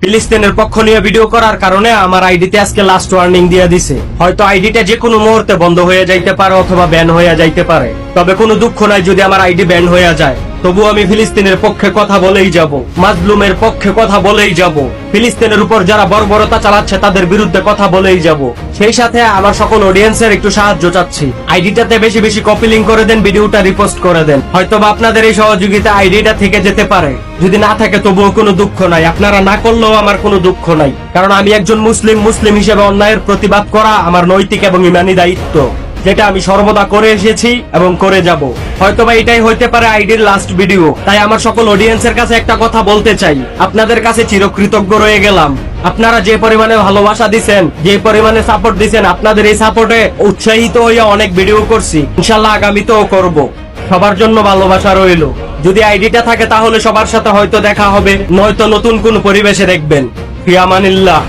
ফিলিস্তিনের পক্ষ নিয়ে ভিডিও করার কারণে আমার আইডিতে আজকে লাস্ট ওয়ার্নিং দিয়ে দিছে। হয়তো আইডিটা যে কোনো মুহূর্তে বন্ধ হয়ে যাইতে পারে অথবা ব্যান হয়ে যাইতে পারে, তবে কোনো দুঃখ নাই যদি আমার আইডি ব্যান হয়ে যায়। তবু আমি ফিলিস্তিনের পক্ষে কথা বলেই যাব, মাজলুমের পক্ষে কথা বলেই যাব, ফিলিস্তিনের উপর যারা বর্বরতা চালাচ্ছে তাদের বিরুদ্ধে কথা বলেই যাব। সেই সাথে আমার সকল অডিয়েন্সের একটু সাহায্য চাচ্ছি, আইডিটাতে বেশি বেশি কপি লিংক করে দেন, ভিডিওটা রিপোস্ট করে দেন। হয়তোবা আপনাদের এই সহযোগিতা আইডিটা থেকে যেতে পারে, যদি না থাকে তবুও কোনো দুঃখ নাই, আপনারা না করলেও আমার কোনো দুঃখ নাই। কারণ আমি একজন মুসলিম হিসেবে অন্যায়ের প্রতিবাদ করা আমার নৈতিক এবং ইমানি দায়িত্ব, যেটা আমি সর্বদা করে এসেছি এবং করে যাব। হয়তোবা এটাই হইতে পারে আইডির লাস্ট ভিডিও। তাই আমার সকল অডিয়েন্সের কাছে একটা কথা বলতে চাই, আপনাদের কাছে চিরকৃতজ্ঞ রয়ে গেলাম। আপনারা যে পরিমাণে ভালোবাসা দিচ্ছেন, যে পরিমাণে সাপোর্ট দিচ্ছেন, আপনাদের এই সাপোর্টে উৎসাহিত হইয়া অনেক ভিডিও করছি, ইনশাল্লাহ আগামীতেও করব। সবার জন্য ভালোবাসা রইল। যদি আইডিটা থাকে তাহলে সবার সাথে হয়তো দেখা হবে, নয়তো নতুন কোন পরিবেশে দেখবেন। ফি আমানিল্লাহ।